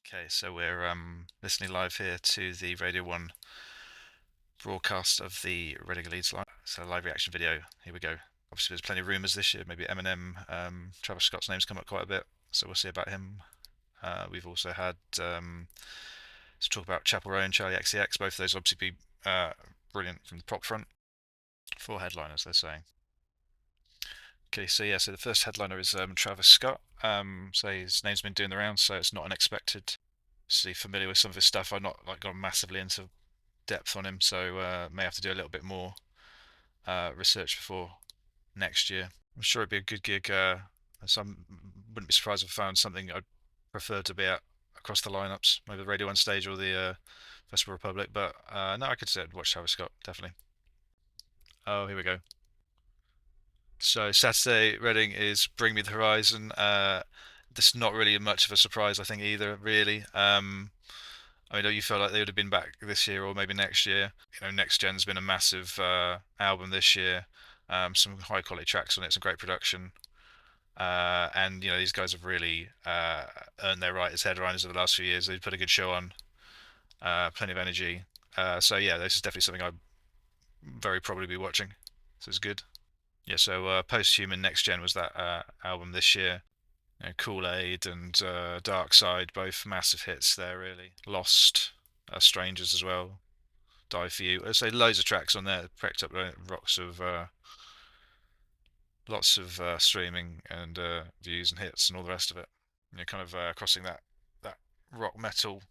Okay, so we're listening live here to the Radio 1 broadcast of the Reading Leeds line. So a live reaction video. Here we go. Obviously, there's plenty of rumours this year. Maybe Eminem, Travis Scott's name's come up quite a bit, so we'll see about him. We've also had let's talk about Chapel Roan, Charlie XCX. Both of those obviously be brilliant from the prop front. 4 headliners, they're saying. Okay, so yeah, so the first headliner is Travis Scott. So his name's been doing the rounds, so it's not unexpected. See, familiar with some of his stuff. I've not like gone massively into depth on him, so may have to do a little bit more research before next year. I'm sure it'd be a good gig. So I wouldn't be surprised if I found something I'd prefer to be at across the lineups, maybe the Radio 1 stage or the Festival Republic. But no, I could sit and watch Travis Scott, definitely. Oh, here we go. So Saturday, Reading is Bring Me the Horizon. This is not really much of a surprise, I think, either, really. I mean, you felt like they would have been back this year or maybe next year. Next Gen's been a massive album this year. Some high quality tracks on it, some great production. And these guys have really earned their right as headliners over the last few years. They've put a good show on, plenty of energy. So yeah, this is definitely something I'd very probably be watching. So it's good. Yeah, so Post-Human Next Gen was that album this year. Kool-Aid and Dark Side, both massive hits there, really. Lost, Strangers as well. Die for You. I'd say loads of tracks on there, picked up lots of streaming and views and hits and all the rest of it. Kind of crossing that rock metal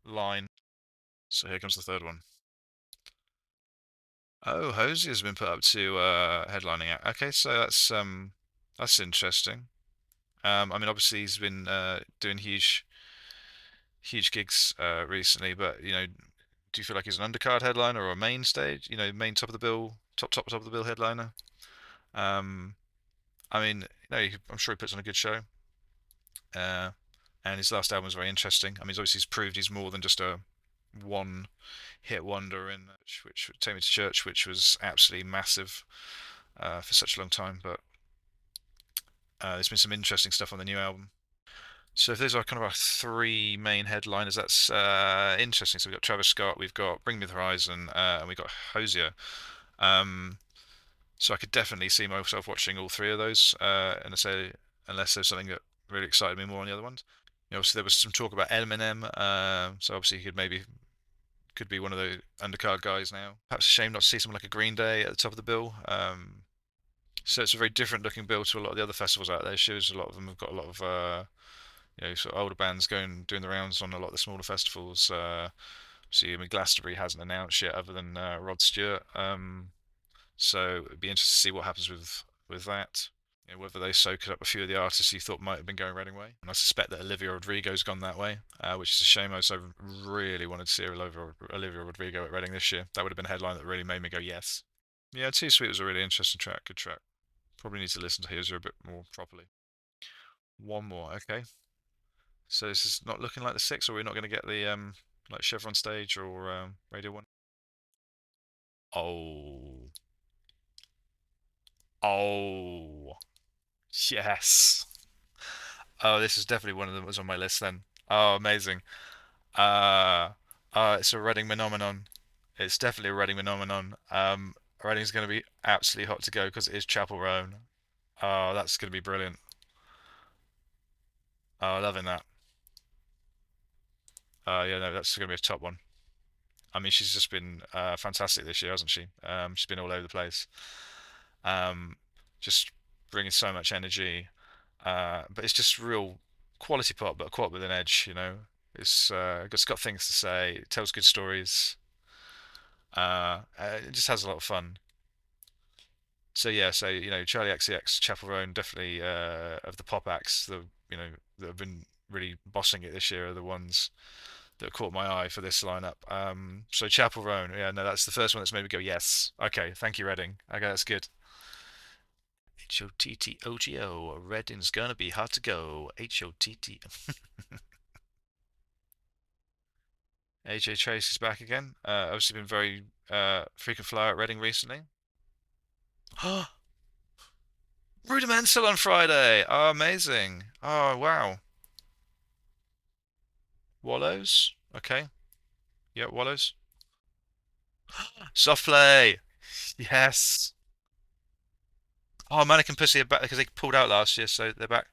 line. So here comes the third one. Oh, Hosey has been put up to headlining act. Okay, so that's interesting. I mean, obviously he's been doing huge gigs recently, but do you feel like he's an undercard headliner or a main stage? Main top of the bill, top of the bill headliner. Um, I mean, I'm sure he puts on a good show. Uh, and his last album was very interesting. I mean, obviously he's proved he's more than just a one hit wonder in which would Take Me to Church, which was absolutely massive for such a long time. But there's been some interesting stuff on the new album. So if those are kind of our 3 main headliners, that's interesting. So we've got Travis Scott, we've got Bring Me the Horizon, and we've got Hosier. Um, so I could definitely see myself watching all 3 of those, and I say unless there's something that really excited me more on the other ones. Obviously there was some talk about Eminem, so obviously he could be one of the undercard guys now. Perhaps a shame not to see someone like a Green Day at the top of the bill. So it's a very different looking bill to a lot of the other festivals out there. It shows a lot of them have got a lot of sort of older bands doing the rounds on a lot of the smaller festivals. See, I mean, Glastonbury hasn't announced yet, other than Rod Stewart. So it'd be interesting to see what happens with that. Whether they soak up a few of the artists you thought might have been going Reading way. And I suspect that Olivia Rodrigo's gone that way, which is a shame. I really wanted to see Olivia Rodrigo at Reading this year. That would have been a headline that really made me go yes. Yeah, Too Sweet was a really interesting track. Good track. Probably need to listen to his a bit more properly. One more, okay. So this is not looking like the 6, or we're not going to get the like Chevron stage or Radio 1. Oh. Oh. Yes. Oh, this is definitely one of them that was on my list then. Oh, amazing. Uh, it's a Reading phenomenon. It's definitely a Reading phenomenon. Reading's going to be absolutely hot to go because it is Chapel Roan. Oh, that's going to be brilliant. Oh, loving that. Yeah, no, that's going to be a top one. I mean, she's just been fantastic this year, hasn't she? She's been all over the place. Um, just bringing so much energy. But it's just real quality pop, but quite with an edge. It's got things to say. It tells good stories. It just has a lot of fun. So yeah, Charlie XCX, Chapel Roan, definitely of the pop acts that have been really bossing it this year are the ones that caught my eye for this lineup. So Chapel Roan, yeah, no, that's the first one that's made me go yes. Okay, thank you, Reading. Okay, that's good. Hottoggo, Reading's gonna be hard to go. Hott. AJ Tracy's back again. Obviously been very frequent flyer at Reading recently. Rudimental on Friday. Oh, amazing. Oh, wow. Wallows. Okay. Yeah, Wallows. Soft play. Yes. Oh, Mannequin Pussy are back because they pulled out last year, so they're back.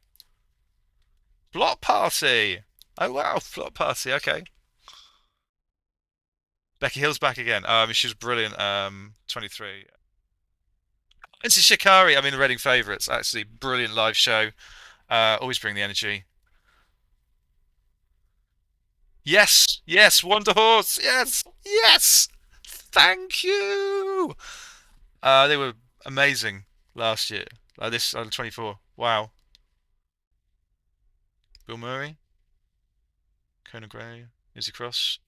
Block Party. Oh wow, Block Party. Okay. Becky Hill's back again. She was brilliant. 23. It's Shikari. I mean, the Reading favourites. Actually, brilliant live show. Always bring the energy. Yes, yes, Wonder Horse. Yes, yes. Thank you. They were amazing last year. This 24. Wow. Bill Murray, Conan Gray, Izzy Cross.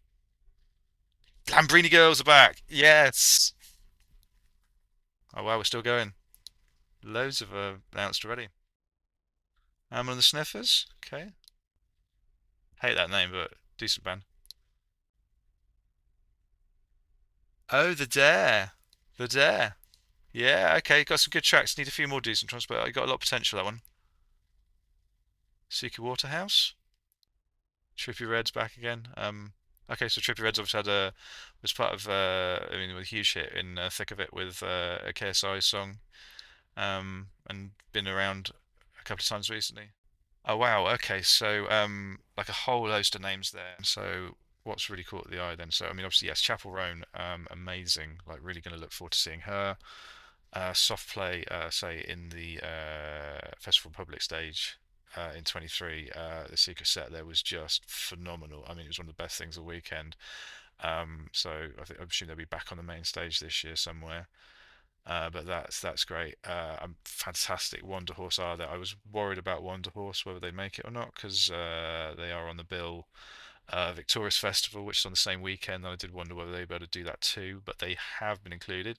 Lambrini Girls are back. Yes. Oh wow, we're still going. Loads of announced already. Amon and the Sniffers. Okay. Hate that name, but decent band. Oh, The Dare. The Dare. Yeah, okay, got some good tracks. Need a few more decent ones, but I got a lot of potential that one. Seeker Waterhouse. Trippy Red's back again. Okay, so Trippy Red's obviously was part of I mean, with a huge hit in Thick of It with a KSI song, and been around a couple of times recently. Oh wow, okay, so like a whole host of names there. So what's really caught the eye then? So I mean, obviously yes, Chapel Roan, amazing. Like really going to look forward to seeing her. Soft play, say in the Festival Public stage in 23, the Secret set there was just phenomenal. I mean, it was one of the best things all weekend. So I assume they'll be back on the main stage this year somewhere. But that's great. Fantastic Wonder Horse are there. I was worried about Wonder Horse whether they make it or not because they are on the bill. Victorious Festival, which is on the same weekend, and I did wonder whether they'd be able to do that too, but they have been included.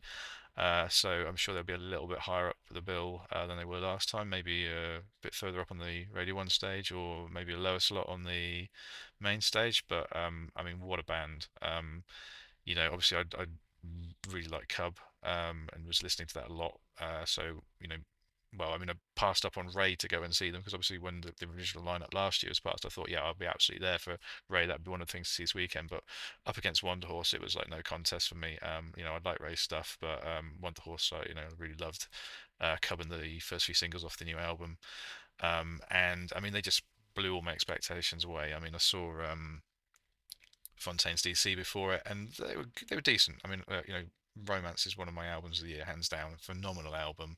So I'm sure they'll be a little bit higher up the bill than they were last time. Maybe a bit further up on the Radio 1 stage, or maybe a lower slot on the main stage. But I mean, what a band! Obviously I really like Cub and was listening to that a lot. So well, I mean, I passed up on Ray to go and see them because obviously when the original lineup last year was passed, I thought, yeah, I'll be absolutely there for Ray. That'd be one of the things to see this weekend. But up against Wonder Horse, it was like no contest for me. I like Ray's stuff, but Wonder Horse, I really loved Cub and the first few singles off the new album. And I mean, they just blew all my expectations away. I mean, I saw Fontaine's DC before it, and they were decent. I mean, Romance is one of my albums of the year, hands down. Phenomenal album.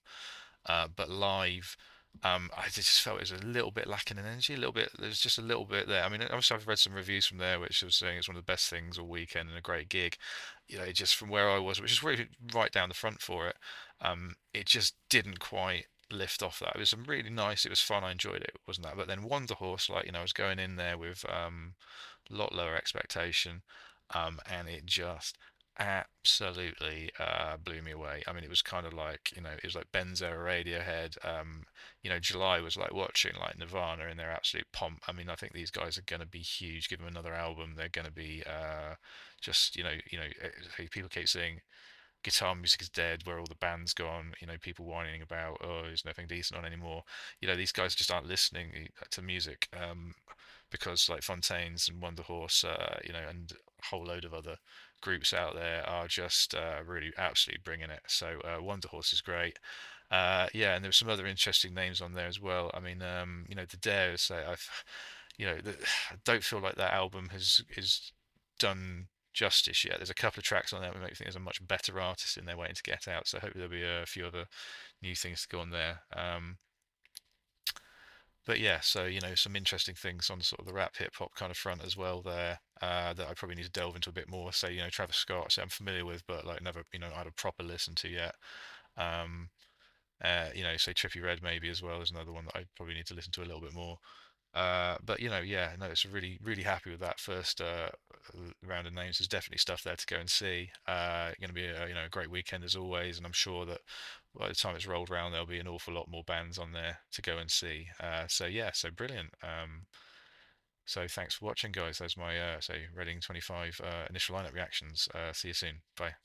But live, I just felt it was a little bit lacking in energy. A little bit. There's just a little bit there. I mean, obviously I've read some reviews from there, which was saying it's one of the best things all weekend and a great gig. Just from where I was, which is really right down the front for it. It just didn't quite lift off that. It was really nice. It was fun. I enjoyed it. Wasn't that? But then Wonder Horse, like I was going in there with a lot lower expectation, and it just absolutely blew me away. I mean, it was kind of like it was like Ben's era Radiohead. July was like watching like Nirvana in their absolute pomp. I mean, I think these guys are going to be huge. Give them another album, they're going to be just people keep saying guitar music is dead, where all the band's gone. People whining about, oh, there's nothing decent on anymore. These guys just aren't listening to music because like Fontaines and Wonder Horse, and a whole load of other groups out there are just really absolutely bringing it. So Wonder Horse is great. Yeah, and there were some other interesting names on there as well. I mean, the Dares. I don't feel like that album has is done justice yet. There's a couple of tracks on there that make me think there's a much better artist in there waiting to get out. So hopefully there'll be a few other new things to go on there. But yeah, so some interesting things on sort of the rap hip hop kind of front as well there that I probably need to delve into a bit more. Say Travis Scott, so I'm familiar with, but like never had a proper listen to yet. Um, say Trippy Red maybe as well is another one that I probably need to listen to a little bit more. But yeah, no, it's really, really happy with that first round of names. There's definitely stuff there to go and see. Going to be a great weekend as always, and I'm sure that by the time it's rolled around, there'll be an awful lot more bands on there to go and see. So yeah, so brilliant. So thanks for watching, guys. There's my say Reading 25 initial lineup reactions. See you soon. Bye.